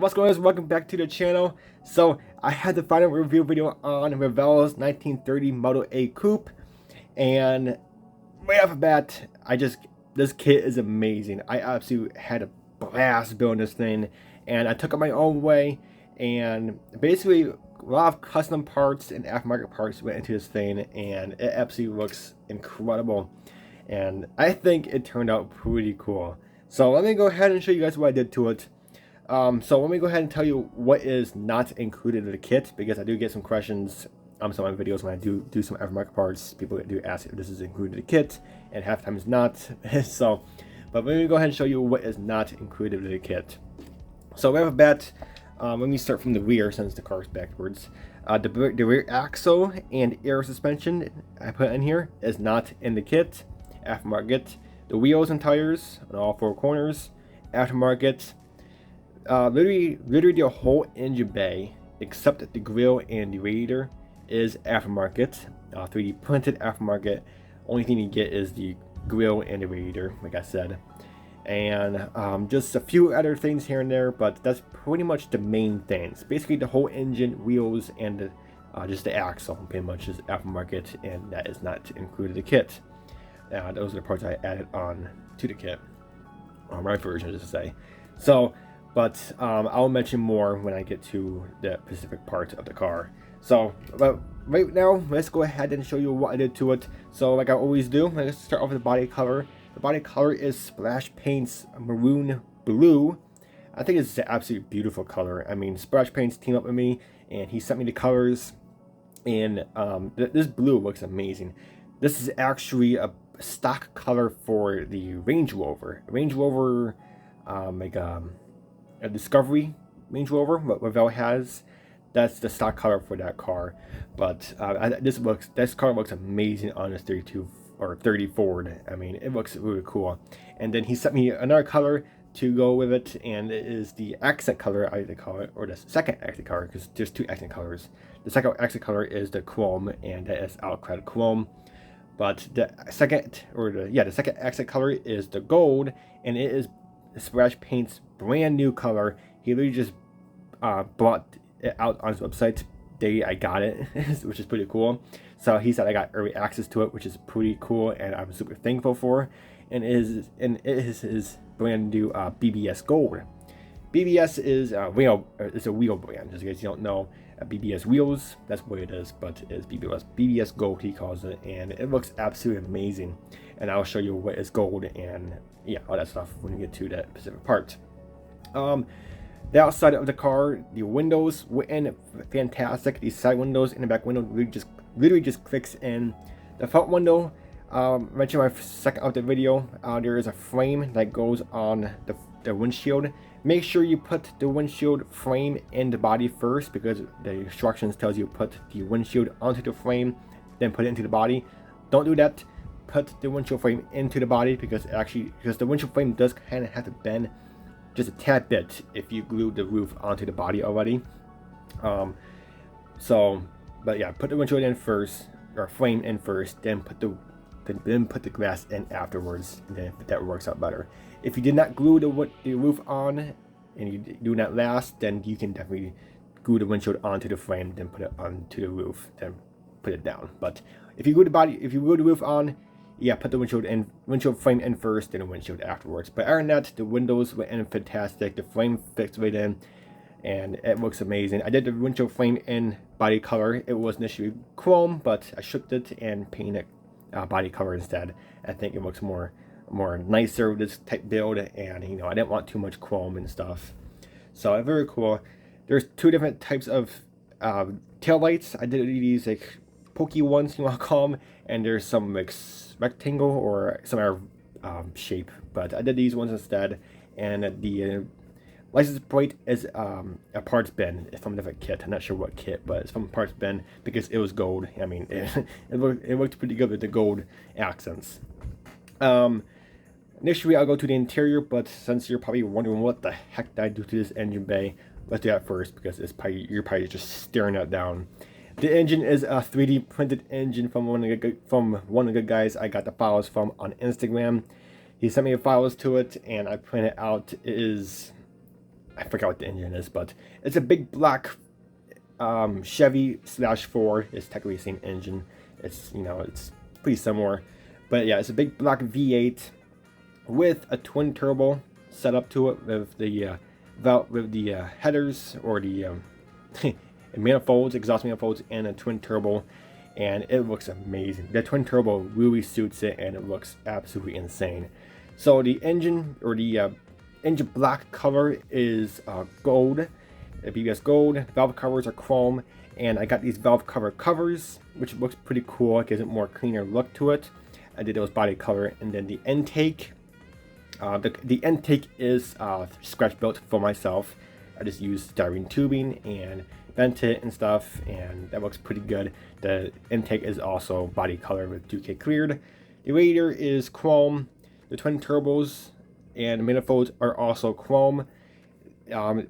What's going on, guys? Welcome back to the channel. So I had the final review video on Revell's 1930 Model A coupe, and right off the bat, this kit is amazing. I absolutely had a blast building this thing, and I took it my own way, and basically a lot of custom parts and aftermarket parts went into this thing, and it absolutely looks incredible, and I think it turned out pretty cool. So let me go ahead and show you guys what I did to it. So let me go ahead and tell you what is not included in the kit, because I do get some questions on some of my videos when I do some aftermarket parts. People do ask if this is included in the kit, and half the time it's not. But let me go ahead and show you what is not included in the kit. So right off the bat, let me start from the rear since the car is backwards. The rear axle and air suspension I put in here is not in the kit. Aftermarket. The wheels and tires on all four corners, aftermarket. Literally the whole engine bay except the grille and the radiator is aftermarket. 3D printed aftermarket. Only thing you get is the grille and the radiator, like I said, and just a few other things here and there, but that's pretty much the main things. Basically the whole engine, wheels, and just the axle pretty much is aftermarket, and that is not included in the kit. Those are the parts I added on to the kit, or my version, just to say. So, but I'll mention more when I get to the specific parts of the car. So, but right now, let's go ahead and show you what I did to it. So, like I always do, let's start off with the body color. The body color is Splash Paint's Maroon Blue. I think it's an absolutely beautiful color. I mean, Splash Paint's teamed up with me, and he sent me the colors, and this blue looks amazing. This is actually a stock color for the Range Rover. Like a Discovery Range Rover, what Revell has. That's the stock color for that car. But this car looks amazing on this 32 or 30 Ford. I mean, it looks really cool. And then he sent me another color to go with it, and it is the accent color, I like to call it, or the second accent color, because there's two accent colors. The second accent color is the chrome, and that is Outcrowd Chrome. But the second accent color is the gold, and it is Splash Paint's brand new color. He literally just brought it out on his website the day I got it, which is pretty cool. So he said I got early access to it, which is pretty cool, and I'm super thankful for. And it is his brand new BBS Gold. BBS is a wheel brand, just in case you don't know. BBS wheels, that's what it is, but it's BBS Gold, he calls it, and it looks absolutely amazing. And I'll show you what is gold and yeah, all that stuff when we get to that specific part. The outside of the car, the windows were in fantastic. The side windows and the back window literally just clicks in. The front window, mentioned my second of the video, there is a frame that goes on the windshield. Make sure you put the windshield frame in the body first, because the instructions tells you put the windshield onto the frame, then put it into the body. Don't do that. Put the windshield frame into the body, because the windshield frame does kind of have to bend just a tad bit if you glue the roof onto the body already. But yeah, put the windshield in first, or frame in first, then put the glass in afterwards, and then that works out better. If you did not glue the roof on, and you do not last, then you can definitely glue the windshield onto the frame, then put it onto the roof, then put it down. But if you glue the roof on, yeah, put the windshield frame in first, then the windshield afterwards. But other than that, the windows went in fantastic. The frame fits right in, and it looks amazing. I did the windshield frame in body color. It was initially chrome, but I shook it and painted body color instead. I think it looks more nicer with this type build, and you know, I didn't want too much chrome and stuff. So very cool. There's two different types of tail lights. I did these like pokey ones, you want to call them, and there's some like rectangle or some other shape, but I did these ones instead. And the license plate is a parts bin. It's from a different kit. I'm not sure what kit, but it's from a parts bin because it was gold. I mean, it looked pretty good with the gold accents. Initially, I'll go to the interior, but since you're probably wondering what the heck did I do to this engine bay, let's do that first, because you're probably just staring it down. The engine is a 3D printed engine from one of the guys I got the files from on Instagram. He sent me the files to it, and I printed out. I forgot what the engine is, but it's a big black Chevy/Ford. It's technically the same engine. It's, you know, it's pretty similar, but yeah, it's a big black V8 with a twin turbo set up to it with the headers, or the manifolds, exhaust manifolds, and a twin turbo, and it looks amazing. The twin turbo really suits it, and it looks absolutely insane. So the engine, or the engine black color, is gold, BBS gold. Valve covers are chrome, and I got these valve cover covers, which looks pretty cool. It gives it more cleaner look to it. I did those body color, and then the intake. The intake is scratch built for myself. I just used styrene tubing and bent it and stuff, and that looks pretty good. The intake is also body color with 2K cleared. The radiator is chrome. The twin turbos and manifolds are also chrome.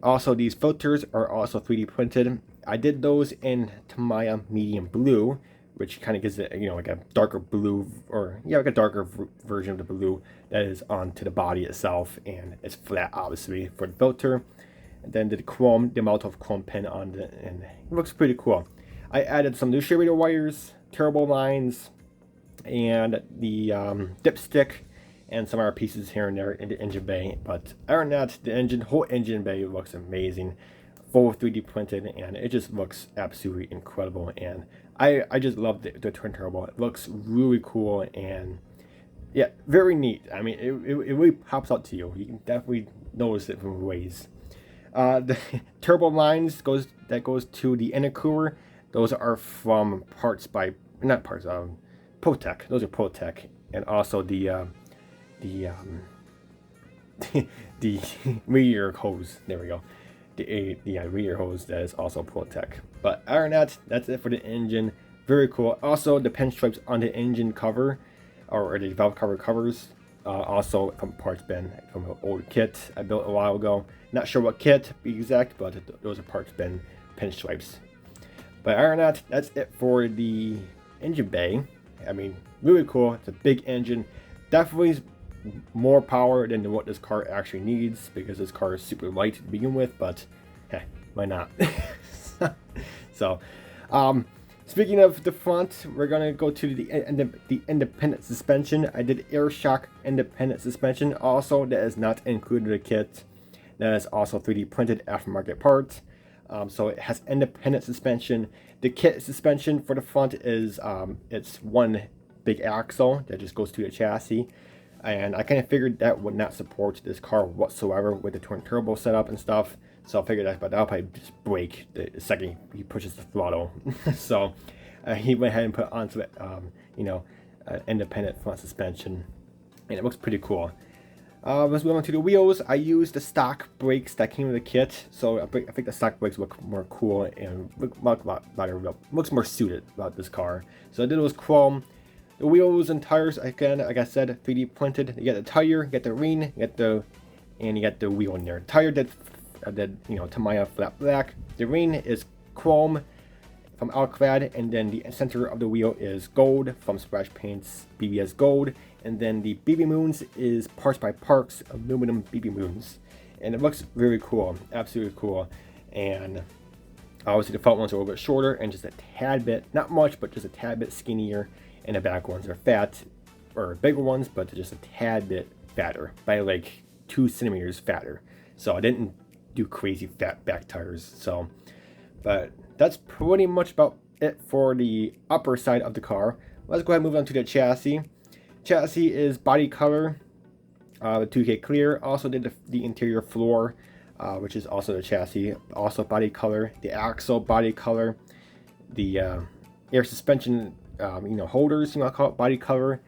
Also, these filters are also 3D printed. I did those in Tamiya medium blue, which kind of gives it, you know, like a darker blue, or yeah, like a darker version of the blue that is onto the body itself, and it's flat, obviously, for the filter. And then the chrome, the amount of chrome pin on it, and it looks pretty cool. I added some new radiator wires, turbo lines, and the dipstick, and some other pieces here and there in the engine bay. But other than that, the whole engine bay looks amazing, full 3D printed, and it just looks absolutely incredible. And I just love the twin turbo. It looks really cool, and yeah, very neat. I mean, it really pops out to you. You can definitely notice it from ways. The turbo lines goes to the intercooler. Those are from Protec. Those are Protec, and also the the rear hose. There we go. The rear hose, that is also Protec. But other than that, that's it for the engine. Very cool. Also, the pinstripes on the engine cover, or the valve cover covers, also from parts bin from an old kit I built a while ago. Not sure what kit to be exact, but those are parts bin pinstripes. But other than that, that's it for the engine bay. I mean, really cool. It's a big engine. Definitely more power than what this car actually needs, because this car is super light to begin with, but hey, why not? So, speaking of the front, we're gonna go to the independent suspension. I did air shock independent suspension. Also, that is not included in the kit. That is also 3D printed aftermarket part. So it has independent suspension. The kit suspension for the front is it's one big axle that just goes to the chassis. And I kind of figured that would not support this car whatsoever with the twin turbo setup and stuff. So I figured that'll probably just break the second he pushes the throttle. So he went ahead and put onto it, independent front suspension, and it looks pretty cool. Let's move on to the wheels. I used the stock brakes that came with the kit, so I think the stock brakes look more cool and look a lot better. Looks more suited about this car. So I did those chrome. The wheels and tires, again, like I said, 3D printed. You get the tire, you get the ring, you get the wheel in there. Tire did Tamiya flat black. The ring is chrome from Alclad, and then the center of the wheel is gold from Splash Paints BBS Gold, and then the BB Moons is Parts by Parks aluminum BB Moons, and it looks very cool, absolutely cool. And obviously the front ones are a little bit shorter and just a tad bit, not much, but just a tad bit skinnier, and the back ones are fat, or bigger ones, but they're just a tad bit fatter, by like 2 centimeters fatter. So I didn't do crazy fat back tires. So, but that's pretty much about it for the upper side of the car. Let's go ahead and move on to the chassis. Chassis is body color, 2K clear. Also did the interior floor, which is also the chassis, also body color. The axle body color, the air suspension holders, you want to call it, body color,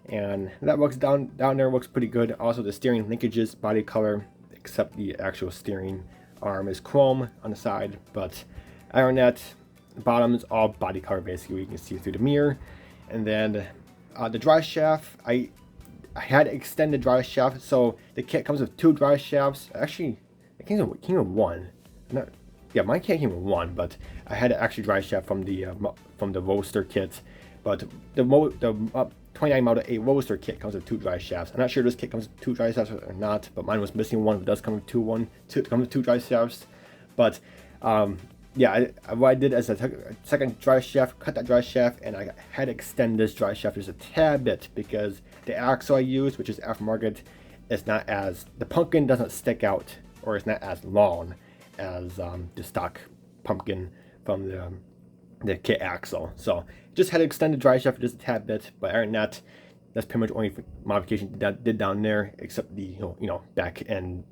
and that looks down there looks pretty good. Also the steering linkages body color, except the actual steering arm is chrome on the side, but other than that, the bottom is all body color basically. You can see through the mirror. And then the drive shaft, I had to extend the drive shaft, so the kit comes with 2 drive shafts. Actually, it came with 1. Mine came with 1, but I had an actual drive shaft from the Roadster kit. But the 29 Model A Roadster kit comes with 2 drive shafts. I'm not sure this kit comes with 2 drive shafts or not, but mine was missing one. It does come with two drive shafts. But yeah, what I did is I took a second drive shaft, cut that drive shaft, and I had to extend this drive shaft just a tad bit because the axle I used, which is aftermarket, is not as, the pumpkin doesn't stick out, or it's not as long as the stock pumpkin from the kit axle. So just had to extend the drive shaft just a tad bit, but other than that, that's pretty much only modification that did down there, except the back end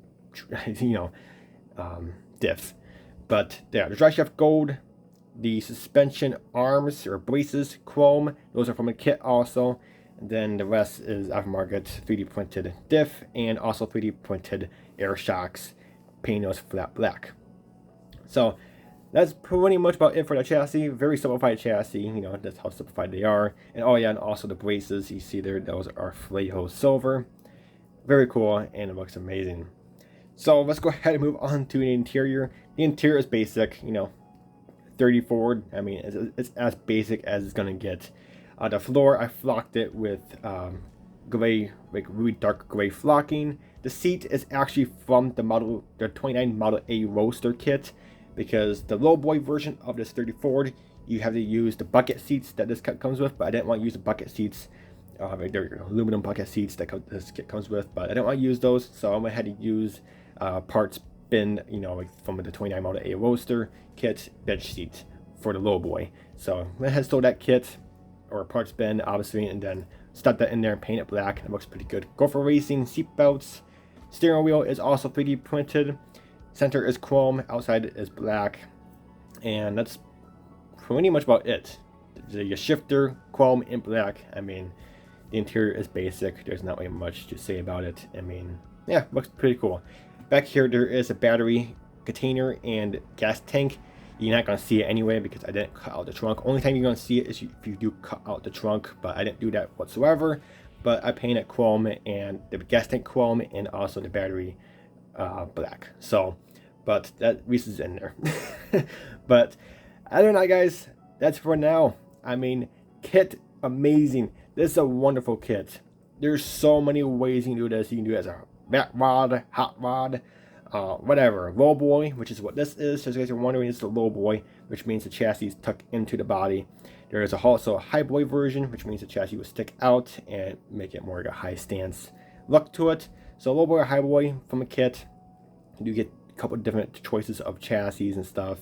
diff. But yeah, the drive shaft gold, the suspension arms or braces chrome, those are from a kit also. And then the rest is aftermarket 3D printed diff and also 3D printed air shocks, painting those flat black. So that's pretty much about it for the chassis. Very simplified chassis, that's how simplified they are. And oh yeah, and also the braces you see there, those are Flejo silver. Very cool, and it looks amazing. So let's go ahead and move on to the interior. The interior is basic, 30 Ford. I mean, it's as basic as it's gonna get. The floor, I flocked it with gray, like really dark gray flocking. The seat is actually from the 29 Model A Roadster kit, because the lowboy version of this 30 Ford, you have to use the bucket seats that this kit comes with, but I didn't want to use the bucket seats. They're aluminum bucket seats that this kit comes with, but I didn't want to use those, so I had to use parts bin, like from the 29 Model A Roadster kit bench seat for the lowboy. So I had to stole that kit or parts bin, obviously, and then stuck that in there and paint it black. It looks pretty good. Go for racing. Seat belts. Steering wheel is also 3D printed. Center is chrome. Outside is black. And that's pretty much about it. The shifter, chrome, and black. I mean, the interior is basic. There's not really much to say about it. I mean, yeah, looks pretty cool. Back here, there is a battery container and gas tank. You're not going to see it anyway because I didn't cut out the trunk. Only time you're going to see it is if you do cut out the trunk, but I didn't do that whatsoever. But I painted chrome and the gas tank chrome and also the battery black. So, but that is in there. But other than that, guys, that's for now. I mean, kit, amazing. This is a wonderful kit. There's so many ways you can do this. You can do it as a mat rod, hot rod, whatever, low boy, which is what this is. So as you guys are wondering, it's the low boy, which means the chassis is tucked into the body. There is also a high boy version, which means the chassis will stick out and make it more like a high stance look to it. So low boy or high boy from a kit. You get a couple different choices of chassis and stuff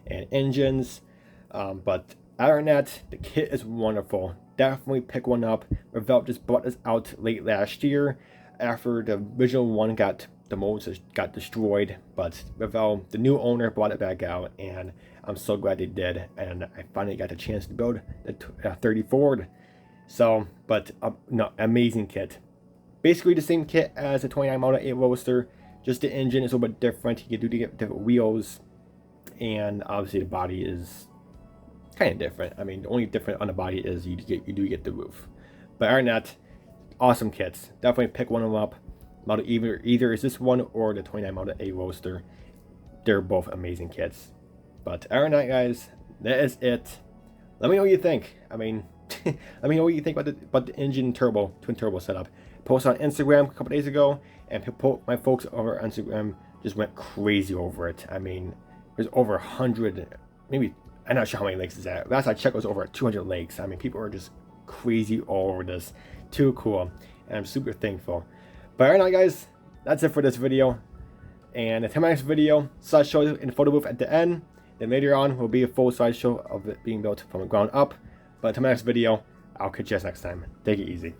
and engines. But other than that, the kit is wonderful. Definitely pick one up. Revell just brought this out late last year after the original one the molds got destroyed, but Revell, the new owner, brought it back out, and I'm so glad they did, and I finally got the chance to build the 30 Ford. So, but no, amazing kit. Basically the same kit as the 29 Model A Roadster, just the engine is a little bit different. You do get different wheels, and obviously the body is kind of different. I mean, the only different on the body is you do get the roof. But other than that, awesome kits. Definitely pick one of them up. Model either is this one or the 29 Model A Roadster. They're both amazing kits. But other than that, guys, that is it. Let me know what you think. I mean, let me know what you think about the engine twin turbo setup. Posted on Instagram a couple days ago, and my folks over on Instagram just went crazy over it. I mean, there's over 100, maybe, I'm not sure how many likes is that. Last I checked, it was over 200 likes. I mean, people are just crazy all over this. Too cool, and I'm super thankful. But alright, now guys, that's it for this video. And until my next video, slideshow in the photo booth at the end. Then later on will be a full slideshow of it being built from the ground up. But until my next video, I'll catch you guys next time. Take it easy.